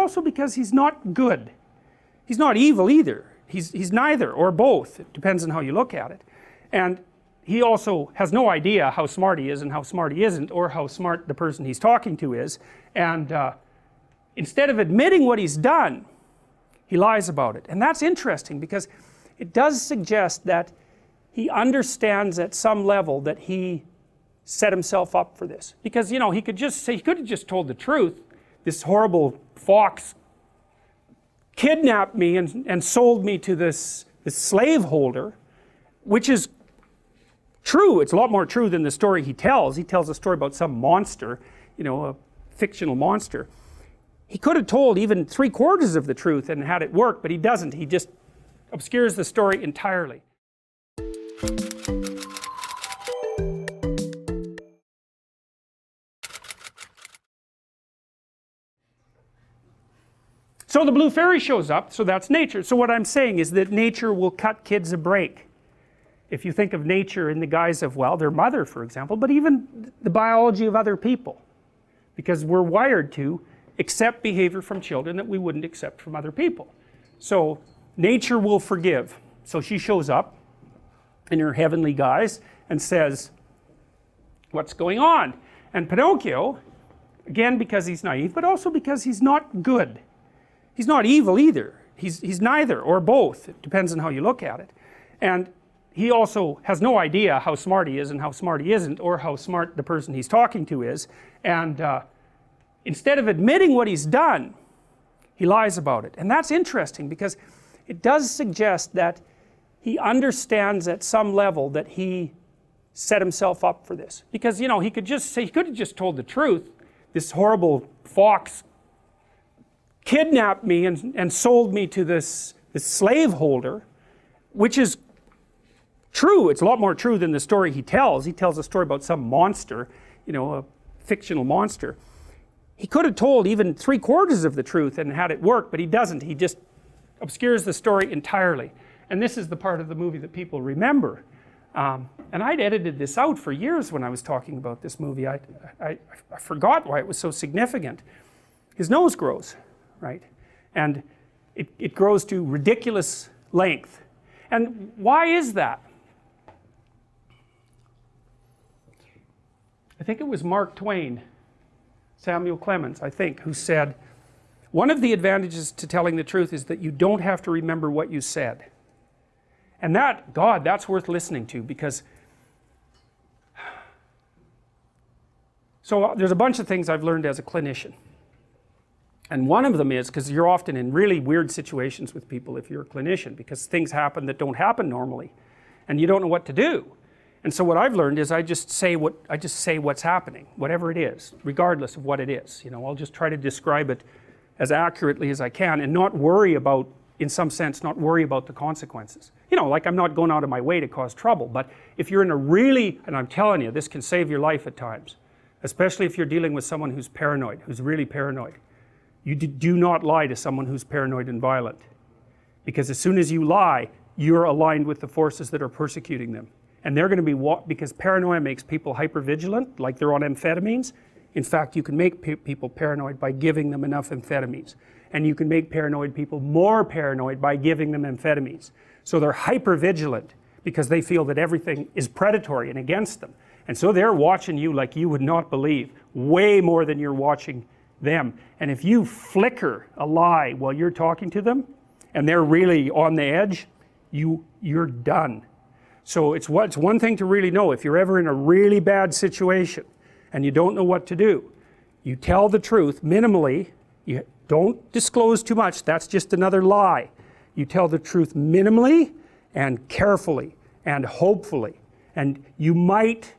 also because he's not good. He's not evil either. He's neither, or both. It depends on how you look at it. And he also has no idea how smart he is and how smart he isn't, or how smart the person he's talking to is. And instead of admitting what he's done, he lies about it. And that's interesting, because it does suggest that he understands at some level that he set himself up for this. Because, you know, he could have just told the truth. This horrible fox kidnapped me and sold me to this slaveholder, which is true. It's a lot more true than the story he tells. He tells a story about some monster, you know, a fictional monster. He could have told even 3/4 of the truth and had it work, but he doesn't. He just obscures the story entirely. So the blue fairy shows up, so that's nature. So what I'm saying is that nature will cut kids a break. If you think of nature in the guise of, well, their mother, for example, but even the biology of other people. Because we're wired to accept behavior from children that we wouldn't accept from other people. So nature will forgive. So she shows up in her heavenly guise and says, what's going on? And Pinocchio, again because he's naive, but also because he's not good. He's not evil either. He's neither, or both. It depends on how you look at it. And he also has no idea how smart he is and how smart he isn't, or how smart the person he's talking to is. And instead of admitting what he's done, he lies about it. And that's interesting, because it does suggest that he understands at some level that he set himself up for this. Because, you know, he could have just told the truth. This horrible fox kidnapped me and sold me to this slaveholder, which is true. It's a lot more true than the story he tells. He tells a story about some monster, you know, a fictional monster. He could have told even 3/4 of the truth and had it work, but he doesn't. He just obscures the story entirely. And this is the part of the movie that people remember. And I'd edited this out for years when I was talking about this movie. I forgot why it was so significant. His nose grows, right? And it grows to ridiculous length. And why is that? I think it was Mark Twain, Samuel Clemens, I think, who said, one of the advantages to telling the truth is that you don't have to remember what you said. And that, God, that's worth listening to, because so there's a bunch of things I've learned as a clinician. And one of them is, because you're often in really weird situations with people if you're a clinician, because things happen that don't happen normally, and you don't know what to do. And so what I've learned is I just say what's happening, whatever it is, regardless of what it is. You know, I'll just try to describe it as accurately as I can, and not worry about, in some sense, not worry about the consequences. You know, like I'm not going out of my way to cause trouble, but if you're in a really, and I'm telling you, this can save your life at times, especially if you're dealing with someone who's paranoid, who's really paranoid. You do not lie to someone who's paranoid and violent, because as soon as you lie, you're aligned with the forces that are persecuting them. And they're going to be, because paranoia makes people hypervigilant, like they're on amphetamines. In fact, you can make people paranoid by giving them enough amphetamines. And you can make paranoid people more paranoid by giving them amphetamines. So they're hypervigilant because they feel that everything is predatory and against them. And so they're watching you like you would not believe, way more than you're watching them. And if you flicker a lie while you're talking to them, and they're really on the edge, you're done. So it's one thing to really know, if you're ever in a really bad situation and you don't know what to do, you tell the truth minimally. You don't disclose too much, that's just another lie. You tell the truth minimally and carefully and hopefully, and you might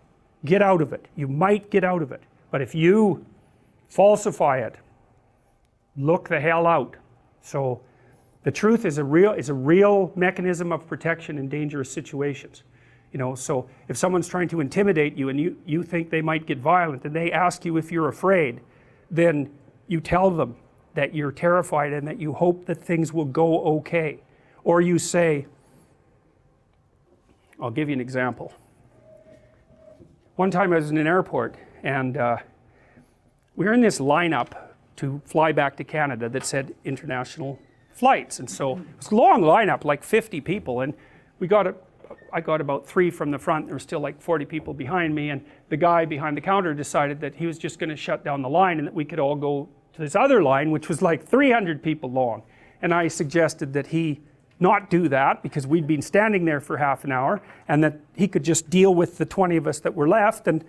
get out of it. You might get out of it. But if you falsify it, look the hell out. So the truth is a real mechanism of protection in dangerous situations. You know, so if someone's trying to intimidate you and you think they might get violent and they ask you if you're afraid, then you tell them that you're terrified and that you hope that things will go okay. Or you say, I'll give you an example. One time I was in an airport and we were in this lineup to fly back to Canada that said international flights. And so it was a long lineup, like 50 people, and I got about 3 from the front. There were still like 40 people behind me, and the guy behind the counter decided that he was just going to shut down the line and that we could all go to this other line, which was like 300 people long. And I suggested that he not do that because we'd been standing there for half an hour, and that he could just deal with the 20 of us that were left and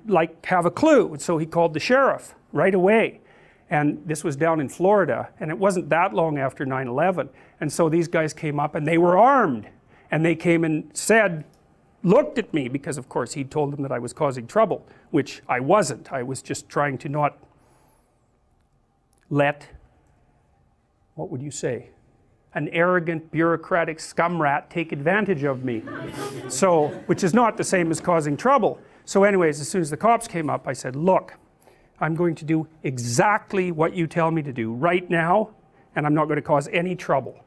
like have a clue. And so he called the sheriff right away. And this was down in Florida, and it wasn't that long after 9/11. And so these guys came up, and they were armed, and they came and said, looked at me, because of course he'd told them that I was causing trouble, which I wasn't. I was just trying to not let, what would you say, an arrogant bureaucratic scumrat take advantage of me. So, which is not the same as causing trouble. So anyways, as soon as the cops came up, I said, look, I'm going to do exactly what you tell me to do right now, and I'm not going to cause any trouble,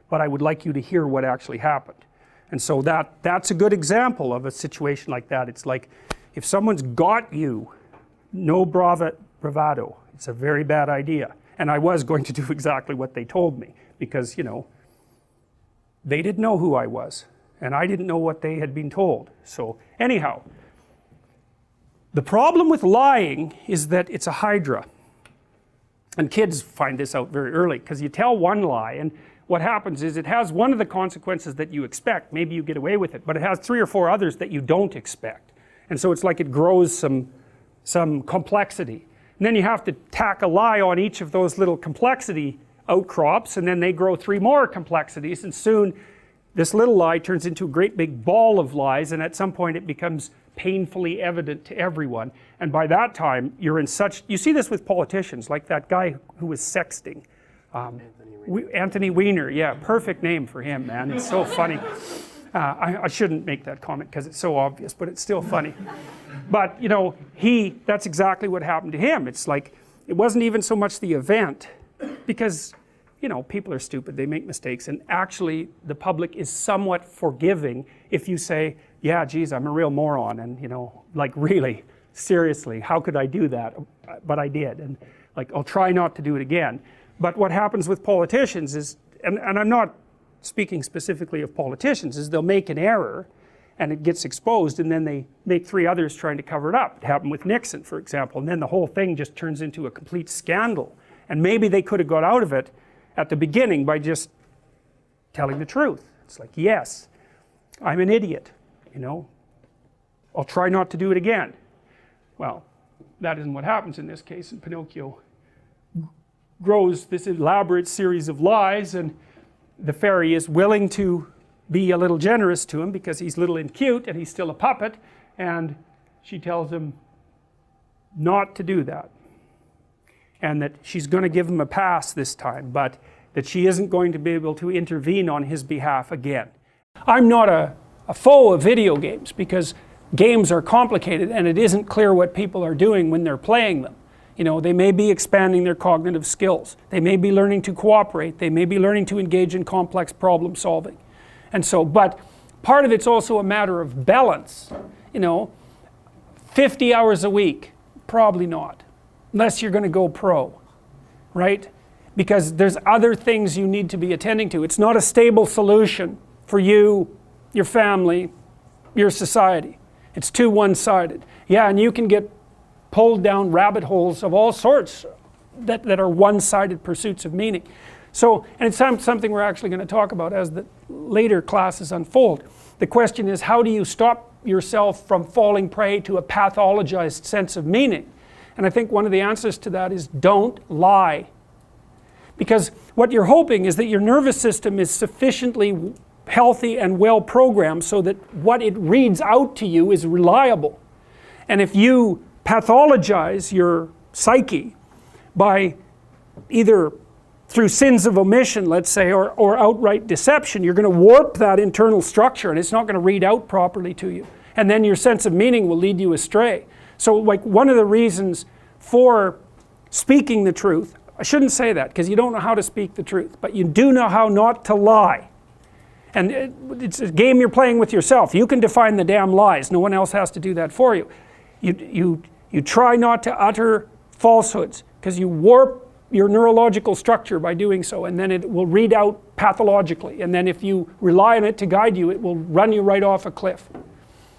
but I would like you to hear what actually happened. And so that's a good example of a situation like that. It's like, if someone's got you, no bravado. It's a very bad idea. And I was going to do exactly what they told me, because, you know, they didn't know who I was, and I didn't know what they had been told. So anyhow, the problem with lying is that it's a hydra. And kids find this out very early, because you tell one lie, and what happens is it has one of the consequences that you expect. Maybe you get away with it, but it has 3 or 4 others that you don't expect. And so it's like it grows some complexity. And then you have to tack a lie on each of those little complexity outcrops, and then they grow 3 more complexities, and soon this little lie turns into a great big ball of lies, and at some point it becomes painfully evident to everyone. And by that time you're in such, you see this with politicians, like that guy who was sexting, Anthony Weiner. Yeah, perfect name for him, man. It's so funny. I shouldn't make that comment because it's so obvious, but it's still funny. But you know, that's exactly what happened to him. It's like, it wasn't even so much the event, because you know, people are stupid, they make mistakes, and actually the public is somewhat forgiving if you say, yeah, geez, I'm a real moron, and you know, like really, seriously, how could I do that? But I did, and like, I'll try not to do it again. But what happens with politicians is, and I'm not speaking specifically of politicians, is they'll make an error and it gets exposed, and then they make 3 others trying to cover it up. It happened with Nixon, for example, and then the whole thing just turns into a complete scandal. And maybe they could have got out of it at the beginning by just telling the truth. It's like, yes, I'm an idiot, you know, I'll try not to do it again. Well, that isn't what happens in this case, and Pinocchio grows this elaborate series of lies, and the fairy is willing to be a little generous to him because he's little and cute and he's still a puppet, and she tells him not to do that, and that she's going to give him a pass this time, but that she isn't going to be able to intervene on his behalf again. I'm not a foe of video games, because games are complicated and it isn't clear what people are doing when they're playing them. You know, they may be expanding their cognitive skills, they may be learning to cooperate, they may be learning to engage in complex problem solving. And so, but part of it's also a matter of balance. You know, 50 hours a week, probably not, unless you're going to go pro, right? Because there's other things you need to be attending to. It's not a stable solution for you, your family, your society. It's too one-sided. Yeah, and you can get pulled down rabbit holes of all sorts that are one-sided pursuits of meaning. So, and it's something we're actually going to talk about as the later classes unfold. The question is, how do you stop yourself from falling prey to a pathologized sense of meaning? And I think one of the answers to that is, don't lie. Because what you're hoping is that your nervous system is sufficiently healthy and well programmed so that what it reads out to you is reliable. And if you pathologize your psyche by either through sins of omission, let's say, or outright deception, you're going to warp that internal structure and it's not going to read out properly to you. And then your sense of meaning will lead you astray. So like, one of the reasons for speaking the truth, I shouldn't say that because you don't know how to speak the truth, but you do know how not to lie. And it's a game you're playing with yourself. You can define the damn lies. No one else has to do that for you. You try not to utter falsehoods. because you warp your neurological structure by doing so, and then it will read out pathologically, and then if you rely on it to guide you, it will run you right off a cliff.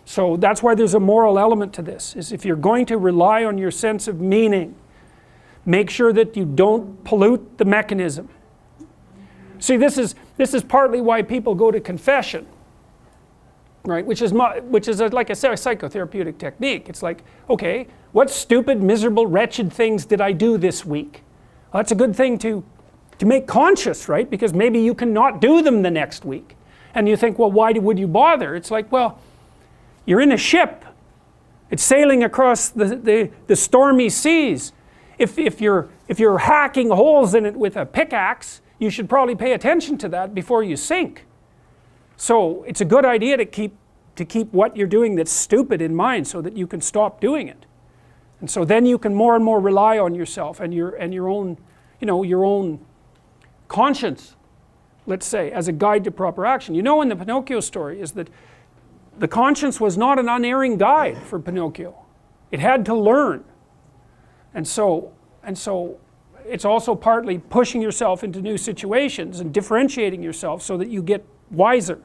So that's why there's a moral element to this, is if you're going to rely on your sense of meaning, make sure that you don't pollute the mechanism. See, this is partly why people go to confession, right? Which is like I said, a psychotherapeutic technique. It's like, okay, what stupid, miserable, wretched things did I do this week? Well, that's a good thing to make conscious, right? Because maybe you cannot do them the next week. And you think, well, why would you bother? It's like, well, you're in a ship. It's sailing across the stormy seas. If you're hacking holes in it with a pickaxe, you should probably pay attention to that before you sink. So it's a good idea to keep what you're doing that's stupid in mind so that you can stop doing it. And so then you can more and more rely on yourself and your own, your own conscience, let's say, as a guide to proper action. In the Pinocchio story is that the conscience was not an unerring guide for Pinocchio. It had to learn. And so it's also partly pushing yourself into new situations and differentiating yourself so that you get wiser.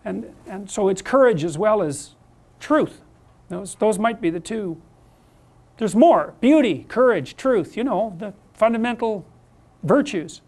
And so it's courage as well as truth. Those might be the two. There's more. Beauty, courage, truth, the fundamental virtues.